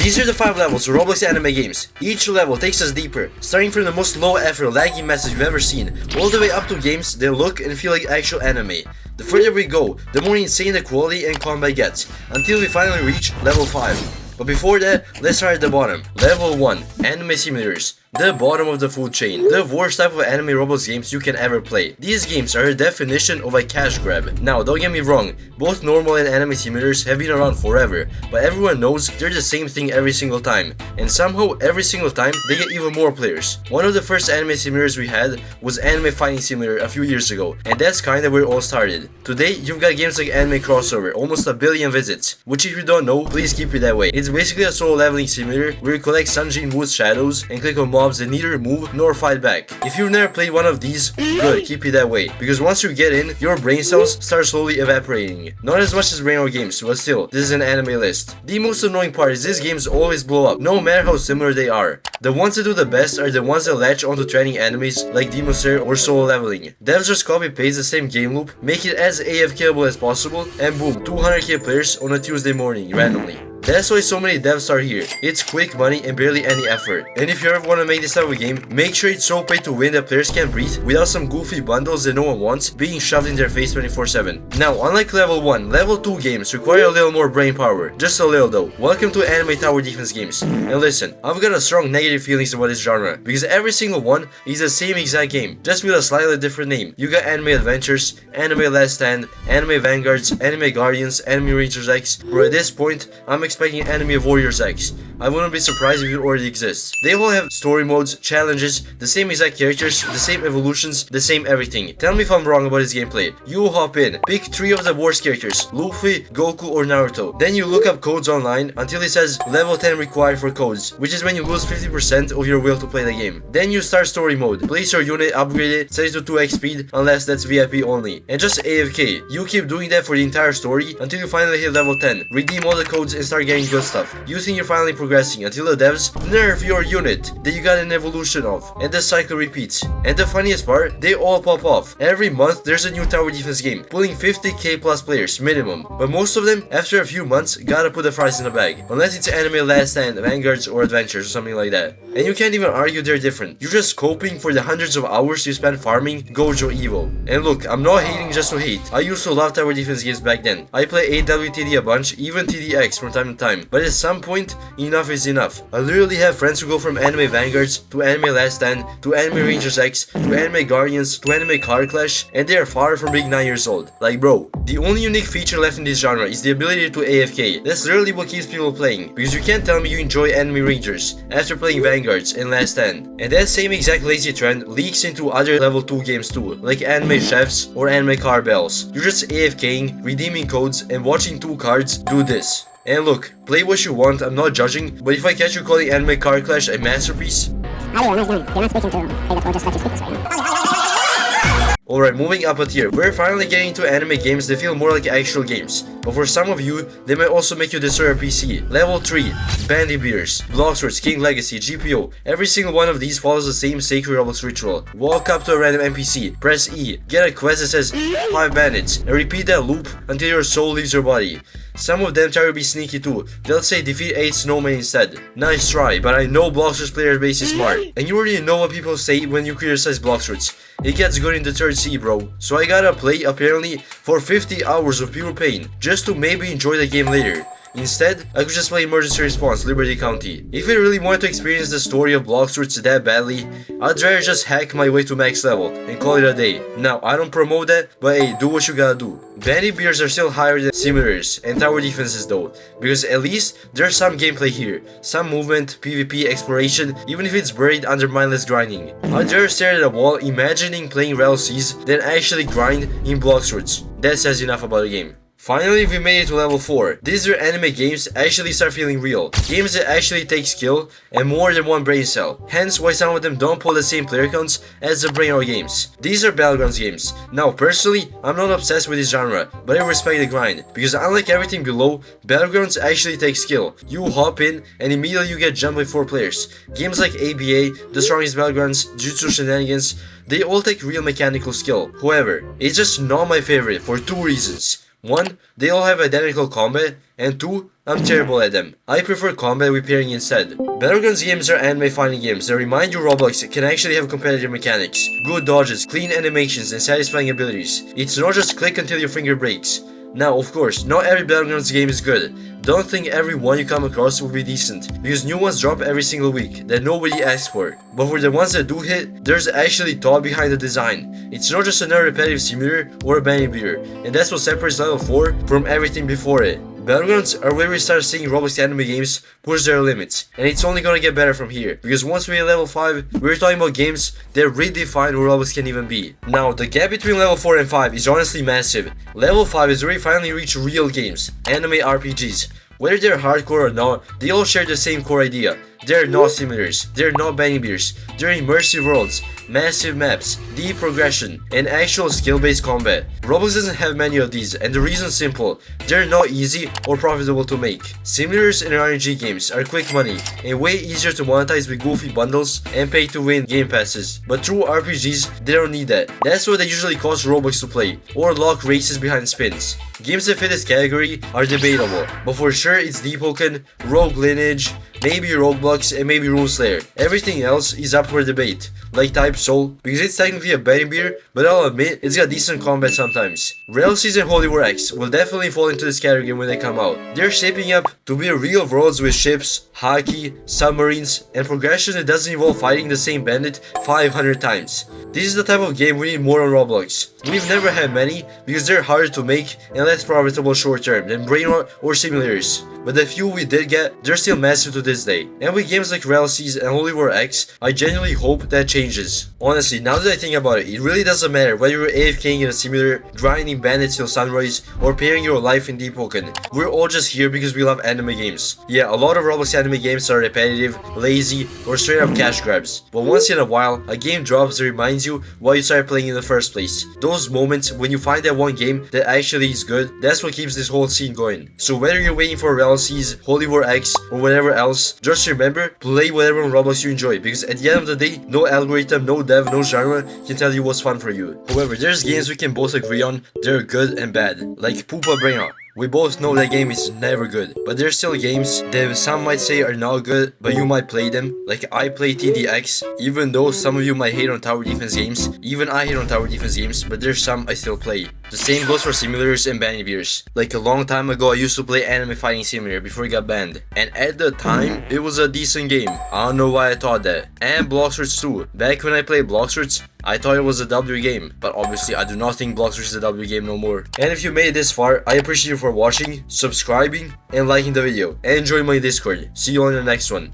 These are the 5 levels of Roblox anime games. Each level takes us deeper, starting from the most low effort laggy messes you've ever seen, all the way up to games that look and feel like actual anime. The further we go, the more insane the quality and combat gets, until we finally reach level 5. But before that, let's start at the bottom. Level 1, Anime Simulators. The bottom of the food chain. The worst type of anime Roblox games you can ever play. These games are a definition of a cash grab. Now, don't get me wrong, both normal and anime simulators have been around forever, but everyone knows they're the same thing every single time. And somehow, every single time, they get even more players. One of the first anime simulators we had was Anime Fighting Simulator a few years ago, and that's kinda where it all started. Today, you've got games like Anime Crossover, almost a billion visits, which if you don't know, please keep it that way. It's basically a solo leveling simulator where you collect Sunjin Woo's shadows and click on mobs that neither move nor fight back. If you've never played one of these, good, keep it that way, because once you get in, your brain cells start slowly evaporating. Not as much as brain games, but still, this is an anime list. The most annoying part is these games always blow up, no matter how similar they are. The ones that do the best are the ones that latch onto trending animes like Demon Slayer or solo leveling. Devs just copy paste the same game loop, make it as AFKable as possible, and boom, 200k players on a Tuesday morning, randomly. That's why so many devs are here. It's quick money and barely any effort. And if you ever want to make this type of game, make sure it's so pay to win that players can't breathe without some goofy bundles that no one wants being shoved in their face 24/7. Now, unlike level 1, level 2 games require a little more brain power. Just a little though. Welcome to anime tower defense games. And listen, I've got a strong negative feelings about this genre, because every single one is the same exact game, just with a slightly different name. You got Anime Adventures, Anime Last Stand, Anime Vanguards, Anime Guardians, Anime Rangers X, where at this point, I'm expecting Anime Warriors X. I wouldn't be surprised if it already exists. They all have story modes, challenges, the same exact characters, the same evolutions, the same everything. Tell me if I'm wrong about this gameplay. You hop in, pick 3 of the worst characters, Luffy, Goku or Naruto. Then you look up codes online until it says level 10 required for codes, which is when you lose 50% of your will to play the game. Then you start story mode, place your unit, upgrade it, set it to 2x speed unless that's VIP only, and just AFK. You keep doing that for the entire story until you finally hit level 10, redeem all the codes and start getting good stuff. You think you're finally progressing until the devs nerf your unit that you got an evolution of, and the cycle repeats. And the funniest part, they all pop off. Every month there's a new tower defense game, pulling 50k plus players minimum, but most of them after a few months gotta put the fries in the bag, unless it's Anime Last Stand, Vanguards or Adventures or something like that. And you can't even argue they're different. You're just coping for the hundreds of hours you spend farming Gojo Evo. And look, I'm not hating just to hate. I used to love tower defense games back then. I play AWTD a bunch, even TDX from time to time, but at some point, enough is enough. I literally have friends who go from Anime Vanguards to Anime Last Stand to Anime Rangers X to Anime Guardians to Anime Car Clash, and they are far from being 9 years old. Like bro, the only unique feature left in this genre is the ability to AFK. That's literally what keeps people playing, because you can't tell me you enjoy Anime Rangers after playing Vanguards and Last Stand. And that same exact lazy trend leaks into other level 2 games too, like Anime Chefs or Anime Car Bells. You're just AFKing, redeeming codes, and watching 2 cards do this. And look, play what you want, I'm not judging, but if I catch you calling Anime Car Clash a masterpiece... Alright, moving up a tier, we're finally getting into anime games that feel more like actual games. But for some of you, they might also make you destroy your PC. Level 3, Bandit, Blox, King Legacy, GPO. Every single one of these follows the same sacred Roblox ritual. Walk up to a random NPC, press E, get a quest that says 5 bandits, and repeat that loop until your soul leaves your body. Some of them try to be sneaky too. They'll say defeat 8 snowmen instead. Nice try, but I know Blox's player base is smart. And you already know what people say when you criticize Blox. It gets good in the 3rd sea, bro. So I gotta play, apparently, for 50 hours of pure pain, just to maybe enjoy the game later. Instead, I could just play Emergency Response, Liberty County. If I really wanted to experience the story of Blox that badly, I'd rather just hack my way to max level and call it a day. Now, I don't promote that, but hey, do what you gotta do. Bandit beers are still higher than simulators and tower defenses though, because at least there's some gameplay here, some movement, PvP, exploration, even if it's buried under mindless grinding. I'd rather stare at a wall imagining playing Rell Seas than actually grind in Blox. That says enough about the game. Finally, we made it to level 4. These are anime games actually start feeling real. Games that actually take skill and more than one brain cell. Hence why some of them don't pull the same player counts as the brain games. These are Battlegrounds games. Now personally, I'm not obsessed with this genre, but I respect the grind. Because unlike everything below, Battlegrounds actually take skill. You hop in and immediately you get jumped by 4 players. Games like ABA, The Strongest Battlegrounds, Jutsu Shenanigans, they all take real mechanical skill. However, it's just not my favorite for 2 reasons. 1, they all have identical combat, and 2, I'm terrible at them. I prefer combat repairing instead. Battlegrounds games are anime fighting games that remind you Roblox can actually have competitive mechanics, good dodges, clean animations, and satisfying abilities. It's not just click until your finger breaks. Now, of course, not every Battlegrounds game is good. Don't think every one you come across will be decent, because new ones drop every single week that nobody asks for. But for the ones that do hit, there's actually thought behind the design. It's not just another repetitive simulator or a Bandit beater, and that's what separates level 4 from everything before it. Battlegrounds are where we start seeing Roblox anime games push their limits, and it's only gonna get better from here, because once we hit level 5, we're talking about games that redefine what Roblox can even be. Now, the gap between level 4 and 5 is honestly massive. Level 5 is where we finally reach real games, anime RPGs. Whether they're hardcore or not, they all share the same core idea. They're not simulators, they're not Bandit beaters, they're immersive worlds, massive maps, deep progression, and actual skill-based combat. Roblox doesn't have many of these, and the reason's simple: they're not easy or profitable to make. Simulators and RNG games are quick money, and way easier to monetize with goofy bundles and pay-to-win game passes. But true RPGs, they don't need that. That's what they usually cost Roblox to play, or lock races behind spins. Games that fit this category are debatable, but for sure it's Deepwoken, Rogue Lineage, maybe Roblox, and maybe RuneSlayer. Everything else is up for debate, like Type Soul, because it's technically a Bandit beater, but I'll admit it's got decent combat sometimes. Rell and Holy War X will definitely fall into this category when they come out. They're shaping up to be real worlds with ships, hockey, submarines, and progression that doesn't involve fighting the same bandit 500 times. This is the type of game we need more on Roblox. We've never had many because they're harder to make and less profitable short term than Brainrot or simulators. But the few we did get, they're still massive to this day. And with games like Rell and Holy War X, I genuinely hope that changes. Honestly, now that I think about it, it really doesn't matter whether you're AFKing in a simulator, grinding bandits till sunrise, or paying your life in Deepwoken. We're all just here because we love anime games. Yeah, a lot of Roblox anime games are repetitive, lazy, or straight up cash grabs. But once in a while, a game drops that reminds you why you started playing in the first place. Those moments when you find that one game that actually is good, that's what keeps this whole scene going. So whether you're waiting for Rell, Holy War X, or whatever else, just remember, play whatever on Roblox you enjoy, because at the end of the day, no algorithm, no dev, no genre can tell you what's fun for you. However, there's games we can both agree on, they're good and bad, like Poopa Brainrot. We both know that game is never good, but there's still games that some might say are not good, but you might play them. Like I play TDX, even though some of you might hate on tower defense games, even I hate on tower defense games, but there's some I still play. The same goes for simulators and Bandit beaters. Like a long time ago, I used to play Anime Fighting Simulator before it got banned, and at the time, it was a decent game. I don't know why I thought that. And Blox too. Back when I played Blox, I thought it was a W game, but obviously I do not think Blox is a W game no more. And if you made it this far, I appreciate you for watching, subscribing, and liking the video. And join my Discord. See you on the next one.